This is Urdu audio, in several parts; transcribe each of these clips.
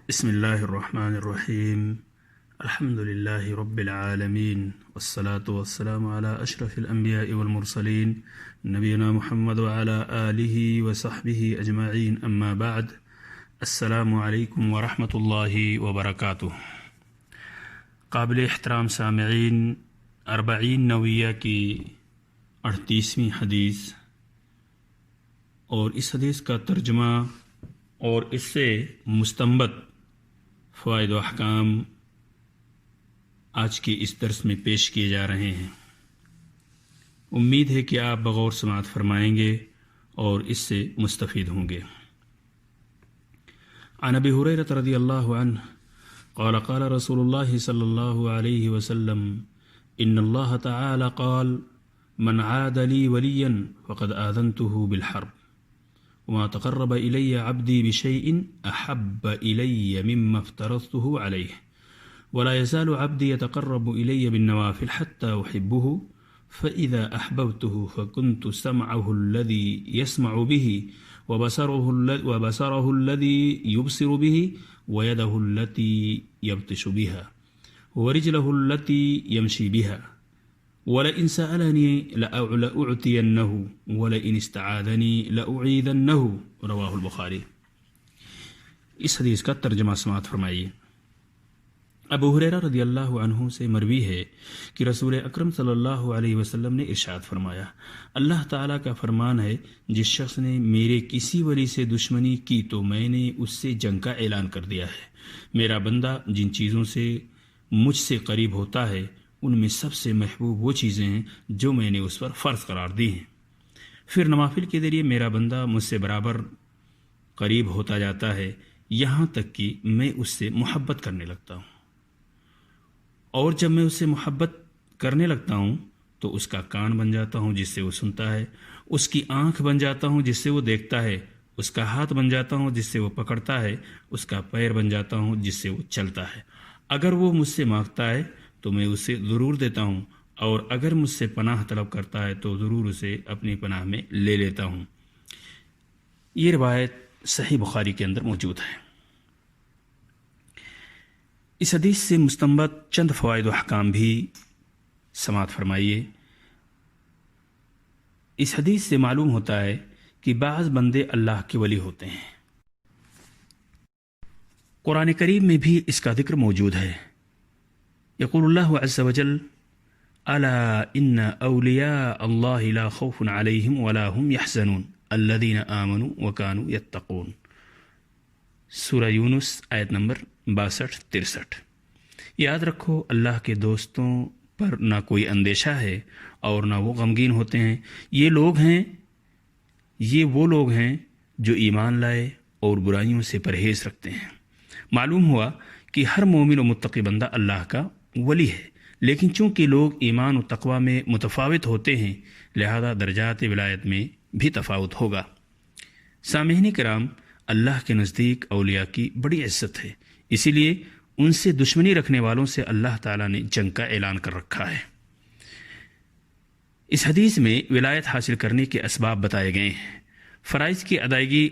بسم اللہ الرحمن الرحیم الحمد للہ رب العالمین والصلاة والسلام علی اشرف الانبیاء والمرسلین نبینا محمد وعلی آلہ وصحبہ اجمعین اما بعد السلام علیکم ورحمۃ اللہ وبرکاتہ۔ قابل احترام سامعین، اربعین نویہ کی 38ویں حدیث اور اس حدیث کا ترجمہ اور اس سے مستنبط فوائد و احکام آج کے اس درس میں پیش کیے جا رہے ہیں۔ امید ہے کہ آپ بغور سماعت فرمائیں گے اور اس سے مستفید ہوں گے۔ عن ابی ہریرہ رضی اللہ عنہ قال قال رسول اللہ صلی اللہ علیہ وسلم ان اللہ تعالی قال من عاد لی ولیا فقد آذنته بالحرب وما تقرب إلي عبدي بشيء أحب إلي مما افترضته عليه ولا يزال عبدي يتقرب إلي بالنوافل حتى أحبه فإذا أحببته فكنت سمعه الذي يسمع به وبصره الذي يبصر به ويده التي يبطش بها ورجله التي يمشي بها وَلَئِنْ سَأَلَنِي لَأُعْتِيَنَّهُ وَلَئِنْ اسْتَعَاذَنِي لَأُعِيذَنَّهُ رواہ البخاری۔ اس حدیث کا ترجمہ سماعت فرمائیے۔ ابو ہریرہ رضی اللہ عنہ سے مروی ہے کہ رسول اکرم صلی اللہ علیہ وسلم نے ارشاد فرمایا، اللہ تعالیٰ کا فرمان ہے، جس شخص نے میرے کسی ولی سے دشمنی کی تو میں نے اس سے جنگ کا اعلان کر دیا ہے۔ میرا بندہ جن چیزوں سے مجھ سے قریب ہوتا ہے ان میں سب سے محبوب وہ چیزیں ہیں جو میں نے اس پر فرض قرار دی ہیں۔ پھر نوافل کے ذریعے میرا بندہ مجھ سے برابر قریب ہوتا جاتا ہے، یہاں تک کہ میں اس سے محبت کرنے لگتا ہوں، اور جب میں اس سے محبت کرنے لگتا ہوں تو اس کا کان بن جاتا ہوں جس سے وہ سنتا ہے، اس کی آنکھ بن جاتا ہوں جس سے وہ دیکھتا ہے، اس کا ہاتھ بن جاتا ہوں جس سے وہ پکڑتا ہے، اس کا پیر بن جاتا ہوں جس سے وہ چلتا ہے۔ اگر وہ مجھ سے مانگتا ہے تو میں اسے ضرور دیتا ہوں، اور اگر مجھ سے پناہ طلب کرتا ہے تو ضرور اسے اپنی پناہ میں لے لیتا ہوں۔ یہ روایت صحیح بخاری کے اندر موجود ہے۔ اس حدیث سے مستنبط چند فوائد و احکام بھی سماعت فرمائیے۔ اس حدیث سے معلوم ہوتا ہے کہ بعض بندے اللہ کے ولی ہوتے ہیں۔ قرآن کریم میں بھی اس کا ذکر موجود ہے۔ یقول اللہ عز وجل الا ان اولیاء اللہ لا خوف علیہم ولا هم يحزنون الذین آمنوا وكانوا يتقون، سورہ یونس آیت نمبر 62-63۔ یاد رکھو، اللہ کے دوستوں پر نہ کوئی اندیشہ ہے اور نہ وہ غمگین ہوتے ہیں۔ یہ وہ لوگ ہیں جو ایمان لائے اور برائیوں سے پرہیز رکھتے ہیں۔ معلوم ہوا کہ ہر مومن و متقی بندہ اللہ کا ولی ہے، لیکن چونکہ لوگ ایمان و تقوی میں متفاوت ہوتے ہیں لہذا درجات ولایت میں بھی تفاوت ہوگا۔ سامعین کرام، اللہ کے نزدیک اولیاء کی بڑی عزت ہے، اسی لیے ان سے دشمنی رکھنے والوں سے اللہ تعالیٰ نے جنگ کا اعلان کر رکھا ہے۔ اس حدیث میں ولایت حاصل کرنے کے اسباب بتائے گئے ہیں۔ فرائض کی ادائیگی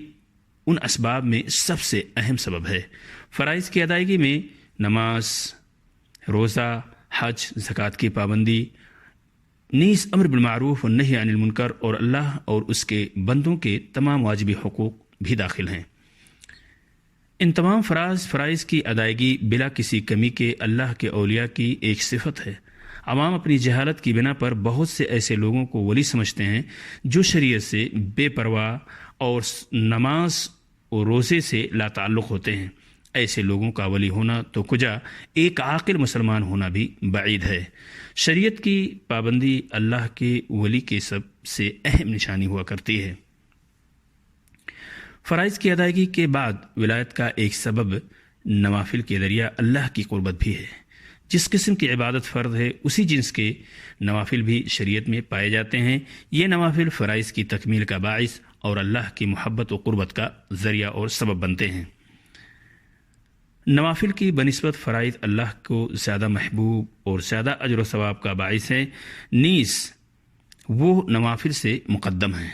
ان اسباب میں سب سے اہم سبب ہے۔ فرائض کی ادائیگی میں نماز، روزہ، حج، زکوٰۃ کی پابندی، نیز امر بالمعروف و نہی عن المنکر اور اللہ اور اس کے بندوں کے تمام واجبی حقوق بھی داخل ہیں۔ ان تمام فرائض کی ادائیگی بلا کسی کمی کے اللہ کے اولیاء کی ایک صفت ہے۔ عوام اپنی جہالت کی بنا پر بہت سے ایسے لوگوں کو ولی سمجھتے ہیں جو شریعت سے بے پرواہ اور نماز اور روزے سے لا تعلق ہوتے ہیں۔ ایسے لوگوں کا ولی ہونا تو کجا، ایک عاقل مسلمان ہونا بھی بعید ہے۔ شریعت کی پابندی اللہ کے ولی کی سب سے اہم نشانی ہوا کرتی ہے۔ فرائض کی ادائیگی کے بعد ولایت کا ایک سبب نوافل کے ذریعہ اللہ کی قربت بھی ہے۔ جس قسم کی عبادت فرض ہے اسی جنس کے نوافل بھی شریعت میں پائے جاتے ہیں۔ یہ نوافل فرائض کی تکمیل کا باعث اور اللہ کی محبت و قربت کا ذریعہ اور سبب بنتے ہیں۔ نوافل کی بنسبت فرائض اللہ کو زیادہ محبوب اور زیادہ اجر و ثواب کا باعث ہے، نیز وہ نوافل سے مقدم ہیں۔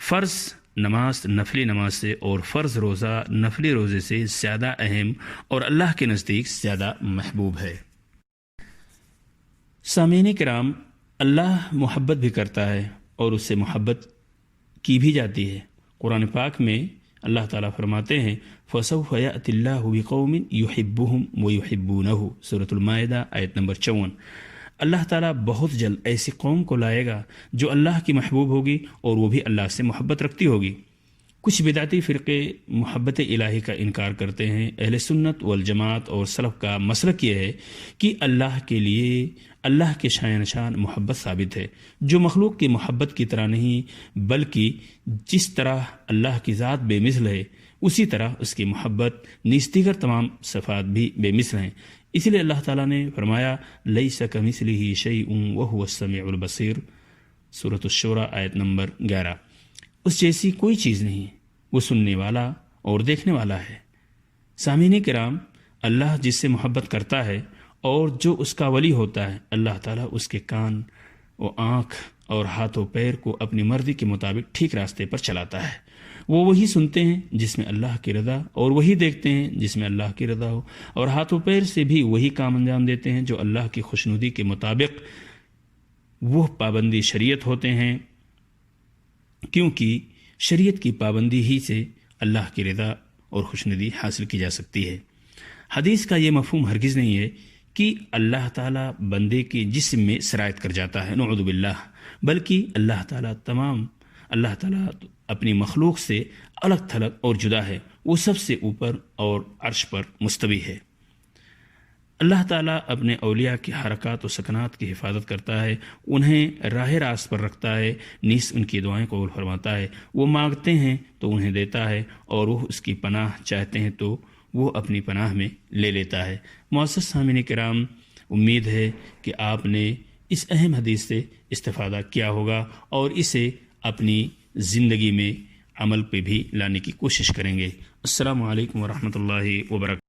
فرض نماز نفلی نماز سے اور فرض روزہ نفلی روزے سے زیادہ اہم اور اللہ کے نزدیک زیادہ محبوب ہے۔ سامعین کرام، اللہ محبت بھی کرتا ہے اور اس سے محبت کی بھی جاتی ہے۔ قرآن پاک میں اللہ تعالیٰ فرماتے ہیں فَسَوْفَ يَأْتِ اللَّهُ بِقَوْمٍ يُحِبُّهُمْ وَيُحِبُّونَهُ سورۃ المائدہ آیت نمبر 54۔ اللہ تعالیٰ بہت جلد ایسی قوم کو لائے گا جو اللہ کی محبوب ہوگی اور وہ بھی اللہ سے محبت رکھتی ہوگی۔ کچھ بدعتی فرقے محبت الہی کا انکار کرتے ہیں۔ اہل سنت والجماعت اور سلف کا مسلک یہ ہے کہ اللہ کے لیے اللہ کے شایان شان محبت ثابت ہے، جو مخلوق کی محبت کی طرح نہیں، بلکہ جس طرح اللہ کی ذات بے مثل ہے اسی طرح اس کی محبت نیز دیگر تمام صفات بھی بے مثل ہیں۔ اسی لیے اللہ تعالیٰ نے فرمایا لیس کمثلہ شیء وہو السمیع البصیر سورۃ الشورى آیت نمبر 11۔ اس جیسی کوئی چیز نہیں، وہ سننے والا اور دیکھنے والا ہے۔ سامعین کرام، اللہ جس سے محبت کرتا ہے اور جو اس کا ولی ہوتا ہے، اللہ تعالیٰ اس کے کان و آنکھ اور ہاتھ و پیر کو اپنی مرضی کے مطابق ٹھیک راستے پر چلاتا ہے۔ وہ وہی سنتے ہیں جس میں اللہ کی رضا، اور وہی دیکھتے ہیں جس میں اللہ کی رضا ہو، اور ہاتھ و پیر سے بھی وہی کام انجام دیتے ہیں جو اللہ کی خوشنودی کے مطابق وہ پابندی شریعت ہوتے ہیں، کیونکہ شریعت کی پابندی ہی سے اللہ کی رضا اور خوشنودی حاصل کی جا سکتی ہے۔ حدیث کا یہ مفہوم ہرگز نہیں ہے کہ اللہ تعالیٰ بندے کے جسم میں سرایت کر جاتا ہے، نعوذ باللہ، بلکہ اللہ تعالیٰ اپنی مخلوق سے الگ تھلگ اور جدا ہے، وہ سب سے اوپر اور عرش پر مستوی ہے۔ اللہ تعالیٰ اپنے اولیاء کی حرکات و سکنات کی حفاظت کرتا ہے، انہیں راہ راست پر رکھتا ہے، نیز ان کی دعائیں قبول فرماتا ہے۔ وہ مانگتے ہیں تو انہیں دیتا ہے، اور وہ اس کی پناہ چاہتے ہیں تو وہ اپنی پناہ میں لے لیتا ہے۔ معزز سامعین کرام، امید ہے کہ آپ نے اس اہم حدیث سے استفادہ کیا ہوگا اور اسے اپنی زندگی میں عمل پہ بھی لانے کی کوشش کریں گے۔ السلام علیکم ورحمۃ اللہ وبرکاتہ۔